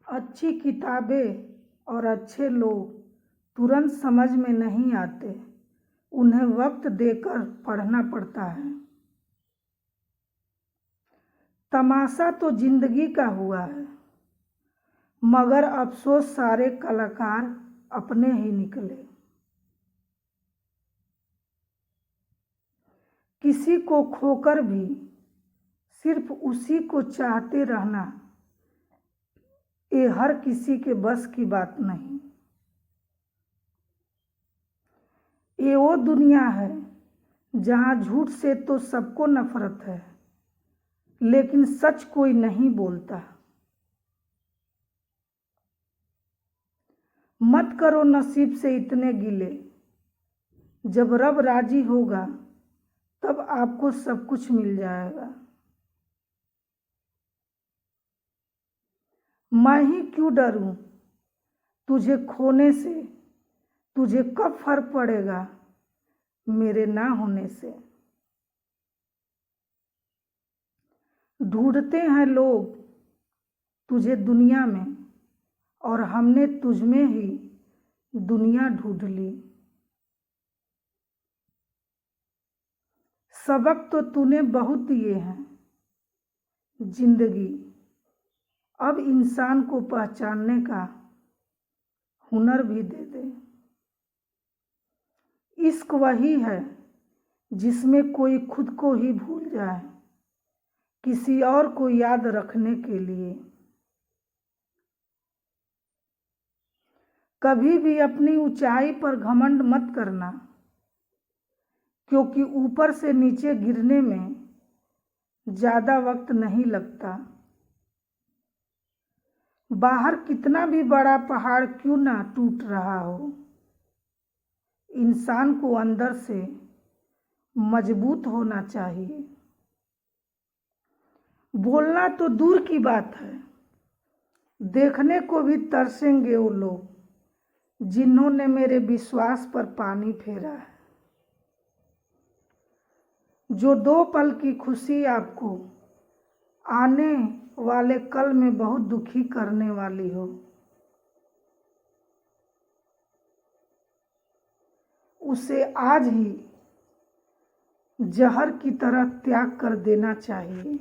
अच्छी किताबें और अच्छे लोग तुरंत समझ में नहीं आते, उन्हें वक्त देकर पढ़ना पड़ता है। तमाशा तो जिंदगी का हुआ है, मगर अफसोस सारे कलाकार अपने ही निकले। किसी को खोकर भी सिर्फ उसी को चाहते रहना, ये हर किसी के बस की बात नहीं। ये वो दुनिया है जहाँ झूठ से तो सबको नफरत है, लेकिन सच कोई नहीं बोलता। मत करो नसीब से इतने गिले, जब रब राजी होगा तब आपको सब कुछ मिल जाएगा। मैं ही क्यों डरूं तुझे खोने से, तुझे कब फर्क पड़ेगा मेरे ना होने से। ढूंढते हैं लोग तुझे दुनिया में, और हमने तुझ में ही दुनिया ढूंढ ली। सबक तो तूने बहुत दिए हैं जिंदगी, अब इंसान को पहचानने का हुनर भी दे दे। इश्क वही है जिसमें कोई खुद को ही भूल जाए, किसी और को याद रखने के लिए। कभी भी अपनी ऊंचाई पर घमंड मत करना, क्योंकि ऊपर से नीचे गिरने में ज्यादा वक्त नहीं लगता। बाहर कितना भी बड़ा पहाड़ क्यों ना टूट रहा हो, इंसान को अंदर से मजबूत होना चाहिए। बोलना तो दूर की बात है, देखने को भी तरसेंगे वो लोग जिन्होंने मेरे विश्वास पर पानी फेरा है। जो 2 पल की खुशी आपको आने वाले कल में बहुत दुखी करने वाली हो, उसे आज ही जहर की तरह त्याग कर देना चाहिए।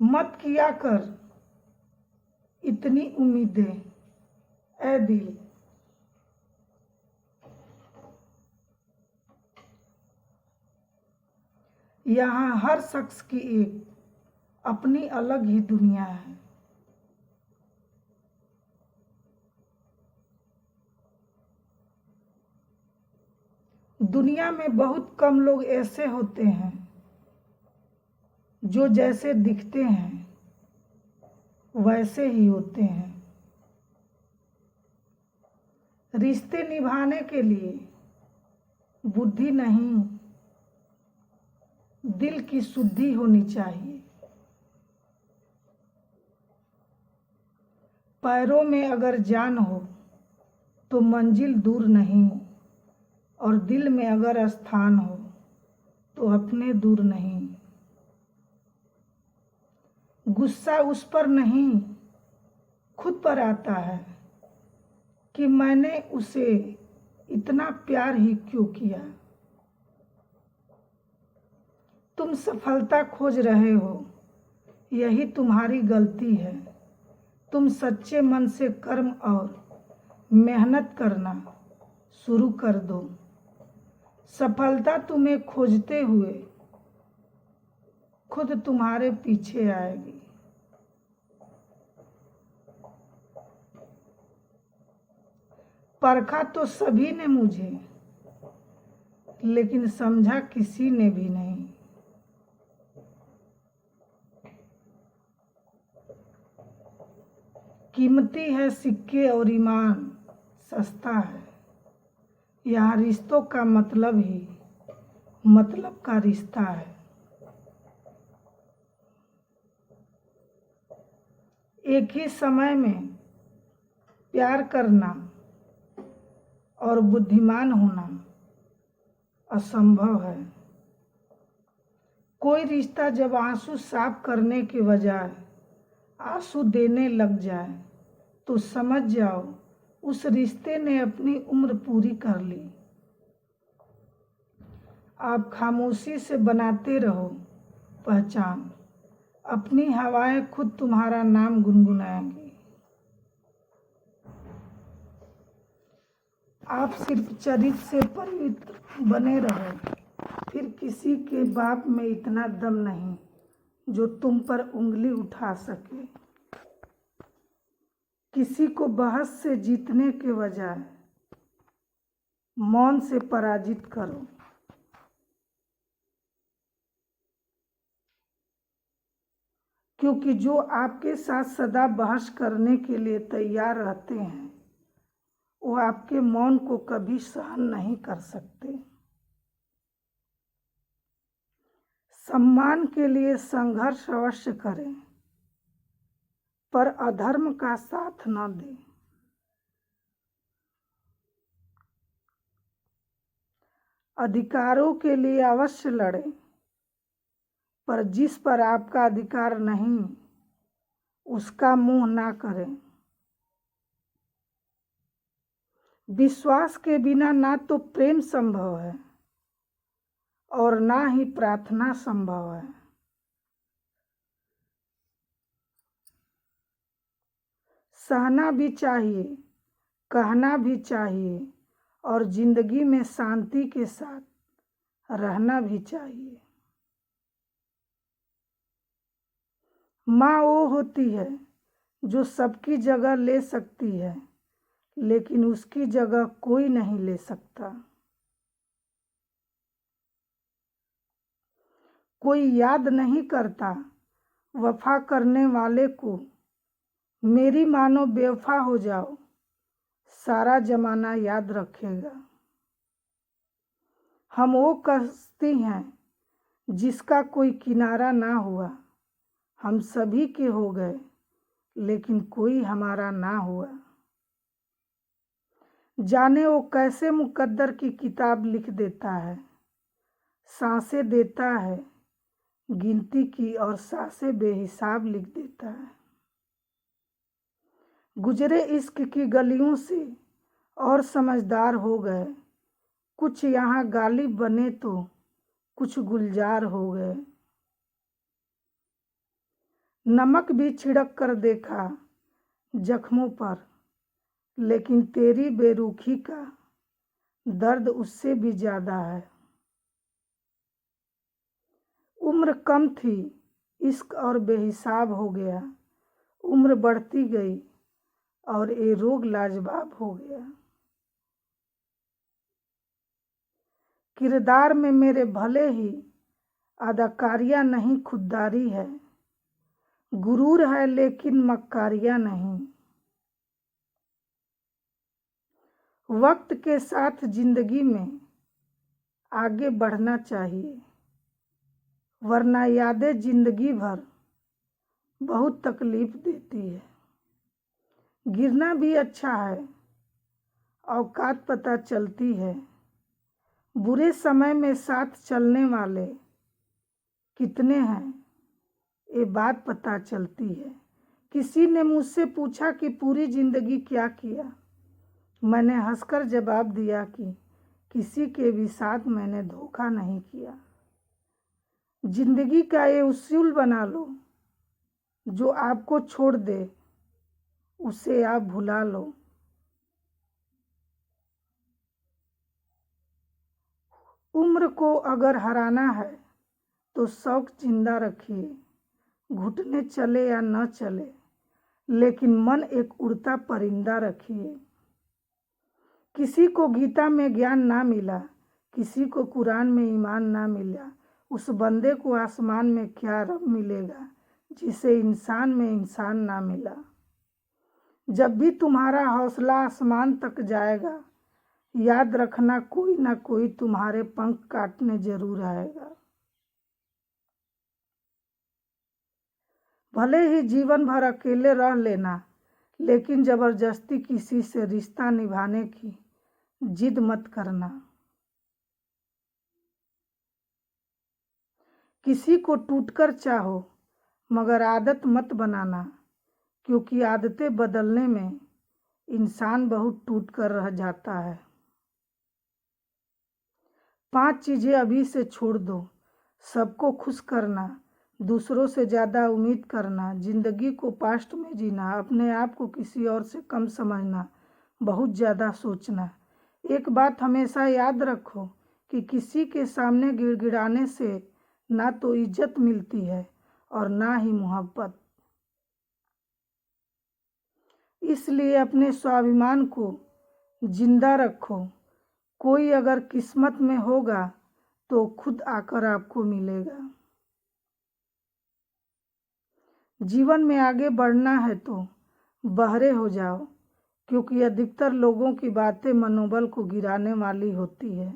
मत किया कर इतनी उम्मीदें ऐ दिल, यहाँ हर शख्स की एक अपनी अलग ही दुनिया है। दुनिया में बहुत कम लोग ऐसे होते हैं जो जैसे दिखते हैं वैसे ही होते हैं। रिश्ते निभाने के लिए बुद्धि नहीं, दिल की शुद्धि होनी चाहिए। पैरों में अगर जान हो तो मंजिल दूर नहीं, और दिल में अगर स्थान हो तो अपने दूर नहीं। गुस्सा उस पर नहीं खुद पर आता है कि मैंने उसे इतना प्यार ही क्यों किया। तुम सफलता खोज रहे हो, यही तुम्हारी गलती है। तुम सच्चे मन से कर्म और मेहनत करना शुरू कर दो, सफलता तुम्हें खोजते हुए खुद तुम्हारे पीछे आएगी। परखा तो सभी ने मुझे, लेकिन समझा किसी ने भी नहीं। कीमती है सिक्के और ईमान सस्ता है, यहाँ रिश्तों का मतलब ही मतलब का रिश्ता है। एक ही समय में प्यार करना और बुद्धिमान होना असंभव है। कोई रिश्ता जब आंसू साफ करने के बजाय आंसू देने लग जाए तो समझ जाओ उस रिश्ते ने अपनी उम्र पूरी कर ली। आप खामोशी से बनाते रहो पहचान, अपनी हवाएं खुद तुम्हारा नाम गुनगुनाएंगी। आप सिर्फ चरित्र से पवित्र बने रहो, फिर किसी के बाप में इतना दम नहीं जो तुम पर उंगली उठा सके। किसी को बहस से जीतने के बजाय मौन से पराजित करो। क्योंकि जो आपके साथ सदा बहस करने के लिए तैयार रहते हैं वो आपके मौन को कभी सहन नहीं कर सकते। सम्मान के लिए संघर्ष अवश्य करें, पर अधर्म का साथ न दें। अधिकारों के लिए अवश्य लड़ें, पर जिस पर आपका अधिकार नहीं उसका मुंह ना करें। विश्वास के बिना ना तो प्रेम संभव है और ना ही प्रार्थना संभव है। सहना भी चाहिए, कहना भी चाहिए और जिंदगी में शांति के साथ रहना भी चाहिए। माँ वो होती है जो सबकी जगह ले सकती है, लेकिन उसकी जगह कोई नहीं ले सकता। कोई याद नहीं करता वफा करने वाले को, मेरी मानो बेवफा हो जाओ सारा जमाना याद रखेगा। हम वो कश्ती हैं जिसका कोई किनारा ना हुआ, हम सभी के हो गए लेकिन कोई हमारा ना हुआ। जाने वो कैसे मुकद्दर की किताब लिख देता है, सांसें देता है गिनती की और सांसें बेहिसाब लिख देता है। गुजरे इश्क की गलियों से और समझदार हो गए, कुछ यहाँ गालिब बने तो कुछ गुलजार हो गए। नमक भी छिड़क कर देखा जख्मों पर, लेकिन तेरी बेरुखी का दर्द उससे भी ज्यादा है। उम्र कम थी, इश्क और बेहिसाब हो गया। उम्र बढ़ती गई और ये रोग लाजवाब हो गया। किरदार में मेरे भले ही अदाकारियां नहीं खुददारी है, गुरूर है लेकिन मक्कारियां नहीं। वक्त के साथ जिंदगी में आगे बढ़ना चाहिए, वरना यादें जिंदगी भर बहुत तकलीफ देती है। गिरना भी अच्छा है, औकात पता चलती है। बुरे समय में साथ चलने वाले कितने हैं ये बात पता चलती है। किसी ने मुझसे पूछा कि पूरी जिंदगी क्या किया, मैंने हंसकर जवाब दिया कि किसी के भी साथ मैंने धोखा नहीं किया। जिंदगी का ये उसूल बना लो, जो आपको छोड़ दे उसे आप भुला लो। उम्र को अगर हराना है तो शौक जिंदा रखिए, घुटने चले या न चले, लेकिन मन एक उड़ता परिंदा रखिए। किसी को गीता में ज्ञान ना मिला, किसी को कुरान में ईमान ना मिला, उस बंदे को आसमान में क्या रब मिलेगा जिसे इंसान में इंसान ना मिला। जब भी तुम्हारा हौसला आसमान तक जाएगा, याद रखना कोई ना कोई तुम्हारे पंख काटने जरूर आएगा। भले ही जीवन भर अकेले रह लेना, लेकिन जबरदस्ती किसी से रिश्ता निभाने की जिद मत करना। किसी को टूटकर चाहो मगर आदत मत बनाना, क्योंकि आदतें बदलने में इंसान बहुत टूट कर रह जाता है। 5 चीजें अभी से छोड़ दो। सबको खुश करना, दूसरों से ज़्यादा उम्मीद करना, जिंदगी को पास्ट में जीना, अपने आप को किसी और से कम समझना, बहुत ज़्यादा सोचना। एक बात हमेशा याद रखो कि किसी के सामने गिड़गिड़ाने से ना तो इज्जत मिलती है और ना ही मोहब्बत। इसलिए अपने स्वाभिमान को जिंदा रखो। कोई अगर किस्मत में होगा तो खुद आकर आपको मिलेगा। जीवन में आगे बढ़ना है तो बहरे हो जाओ, क्योंकि अधिकतर लोगों की बातें मनोबल को गिराने वाली होती है।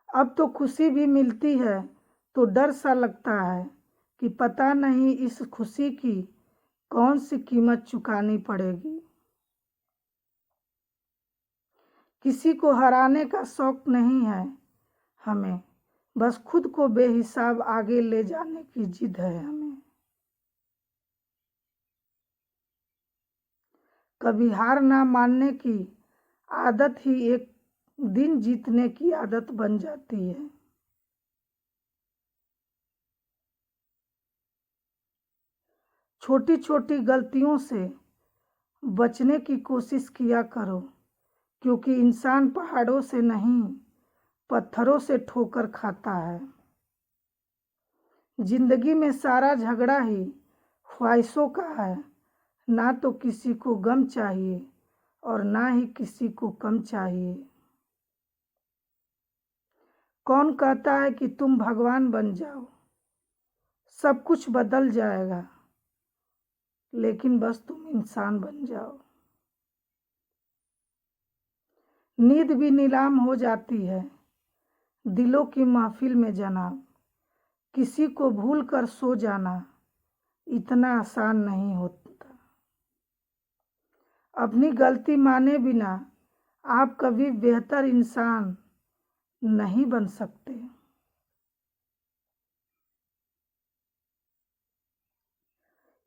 अब तो खुशी भी मिलती है तो डर सा लगता है कि पता नहीं इस खुशी की कौन सी कीमत चुकानी पड़ेगी। किसी को हराने का शौक नहीं है हमें, बस खुद को बेहिसाब आगे ले जाने की जिद है हमें। कभी हार ना मानने की आदत ही एक दिन जीतने की आदत बन जाती है। छोटी छोटी गलतियों से बचने की कोशिश किया करो, क्योंकि इंसान पहाड़ों से नहीं पत्थरों से ठोकर खाता है। जिंदगी में सारा झगड़ा ही ख्वाहिशों का है। ना तो किसी को गम चाहिए और ना ही किसी को कम चाहिए। कौन कहता है कि तुम भगवान बन जाओ? सब कुछ बदल जाएगा, लेकिन बस तुम इंसान बन जाओ। नींद भी नीलाम हो जाती है दिलों की महफिल में जनाब। किसी को भूल कर सो जाना इतना आसान नहीं होता। अपनी गलती माने बिना आप कभी बेहतर इंसान नहीं बन सकते।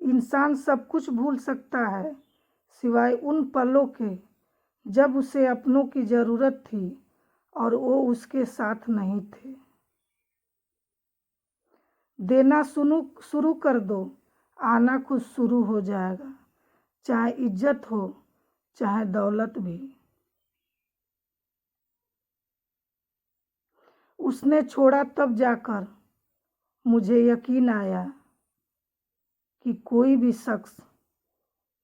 इंसान सब कुछ भूल सकता है सिवाय उन पलों के जब उसे अपनों की जरूरत थी और वो उसके साथ नहीं थे। देना शुरू कर दो, आना खुद शुरू हो जाएगा, चाहे इज्जत हो चाहे दौलत भी। उसने छोड़ा तब जाकर मुझे यकीन आया कि कोई भी शख्स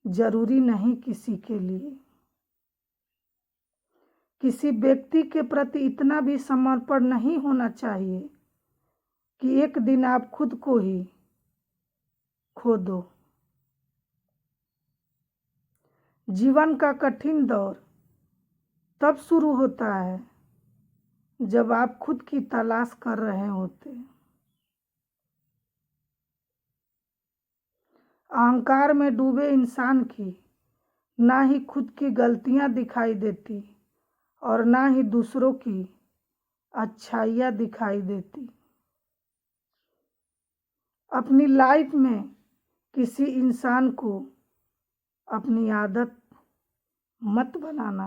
जरूरी नहीं किसी के लिए। किसी व्यक्ति के प्रति इतना भी समर्पण नहीं होना चाहिए कि एक दिन आप खुद को ही खो दो। जीवन का कठिन दौर तब शुरू होता है जब आप खुद की तलाश कर रहे होते। अहंकार में डूबे इंसान की ना ही खुद की गलतियां दिखाई देती और ना ही दूसरों की अच्छाइयाँ दिखाई देती। अपनी लाइफ में किसी इंसान को अपनी आदत मत बनाना,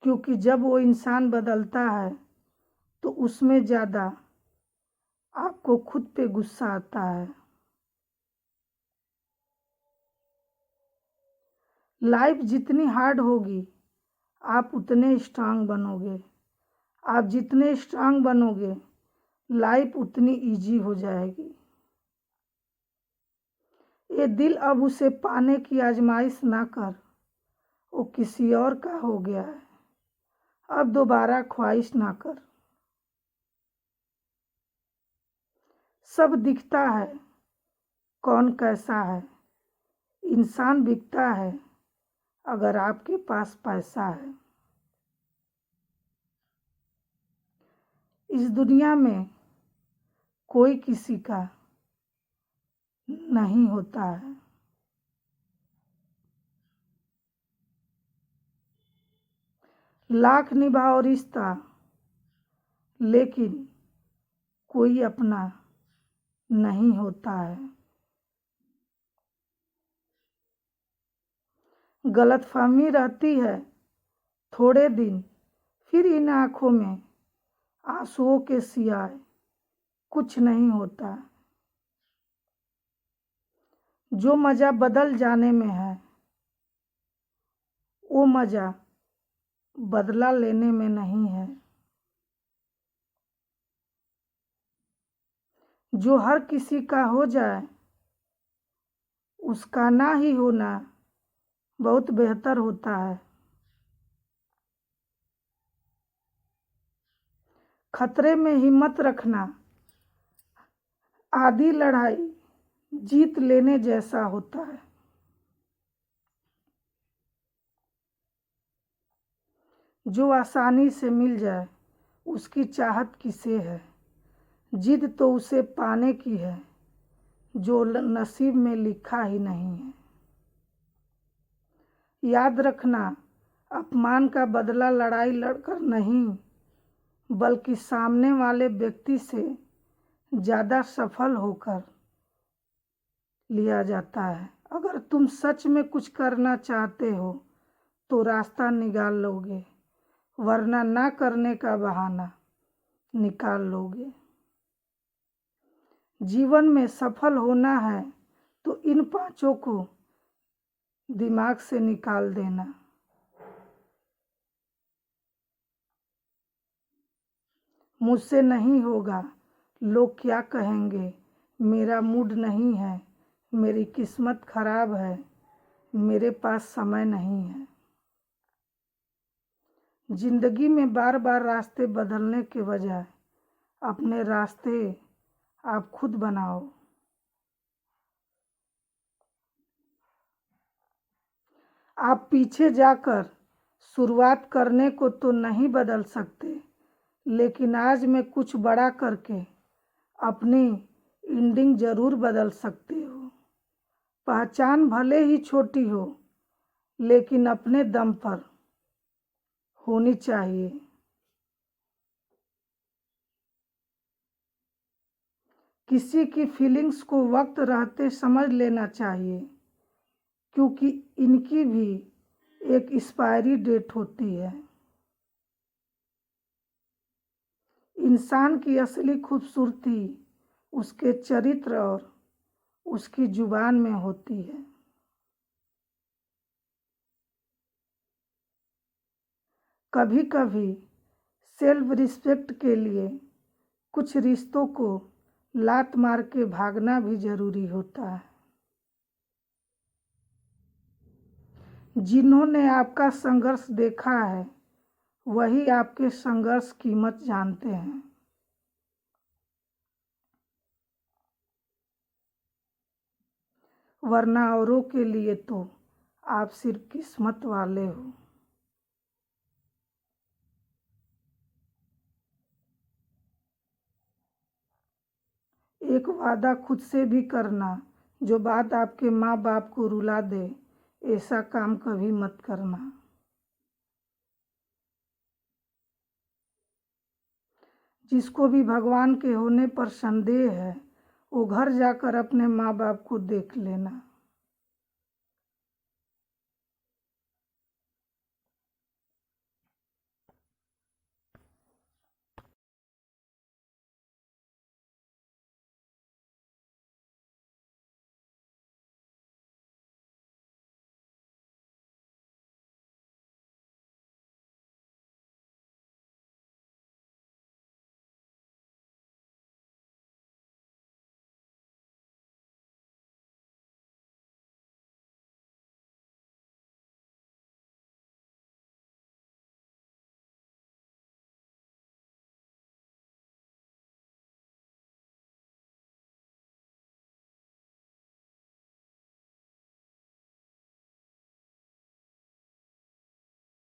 क्योंकि जब वो इंसान बदलता है तो उसमें ज़्यादा आपको खुद पे गुस्सा आता है। लाइफ जितनी हार्ड होगी आप उतने स्ट्रांग बनोगे। आप जितने स्ट्रांग बनोगे लाइफ उतनी इजी हो जाएगी। ये दिल अब उसे पाने की आजमाइश ना कर, वो किसी और का हो गया है, अब दोबारा ख्वाहिश ना कर। सब दिखता है कौन कैसा है, इंसान बिकता है अगर आपके पास पैसा है। इस दुनिया में कोई किसी का नहीं होता है। लाख निभाओ रिश्ता, लेकिन कोई अपना नहीं होता है। गलतफहमी रहती है थोड़े दिन, फिर इन आंखों में आंसुओं के सिवाय कुछ नहीं होता। जो मजा बदल जाने में है, वो मजा बदला लेने में नहीं है। जो हर किसी का हो जाए, उसका ना ही होना बहुत बेहतर होता है। खतरे में हिम्मत रखना आधी लड़ाई जीत लेने जैसा होता है। जो आसानी से मिल जाए, उसकी चाहत किसे है। जिद तो उसे पाने की है जो नसीब में लिखा ही नहीं है। याद रखना, अपमान का बदला लड़ाई लड़कर नहीं, बल्कि सामने वाले व्यक्ति से ज़्यादा सफल होकर लिया जाता है। अगर तुम सच में कुछ करना चाहते हो तो रास्ता निकाल लोगे, वरना ना करने का बहाना निकाल लोगे। जीवन में सफल होना है तो इन पांचों को दिमाग से निकाल देना। मुझसे नहीं होगा, लोग क्या कहेंगे, मेरा मूड नहीं है, मेरी किस्मत खराब है, मेरे पास समय नहीं है। जिंदगी में बार बार रास्ते बदलने के बजाय अपने रास्ते आप खुद बनाओ। आप पीछे जाकर शुरुआत करने को तो नहीं बदल सकते, लेकिन आज में कुछ बड़ा करके अपनी एंडिंग जरूर बदल सकते हो। पहचान भले ही छोटी हो, लेकिन अपने दम पर होनी चाहिए। किसी की फीलिंग्स को वक्त रहते समझ लेना चाहिए, क्योंकि इनकी भी एक एक्सपायरी डेट होती है। इंसान की असली खूबसूरती उसके चरित्र और उसकी जुबान में होती है। कभी कभी सेल्फ रिस्पेक्ट के लिए कुछ रिश्तों को लात मार के भागना भी जरूरी होता है। जिन्होंने आपका संघर्ष देखा है, वही आपके संघर्ष कीमत जानते हैं। वरना औरों के लिए तो आप सिर्फ किस्मत वाले हो। एक वादा खुद से भी करना, जो बात आपके माँ बाप को रुला दे, ऐसा काम कभी मत करना। जिसको भी भगवान के होने पर संदेह है, वो घर जाकर अपने माँ बाप को देख लेना।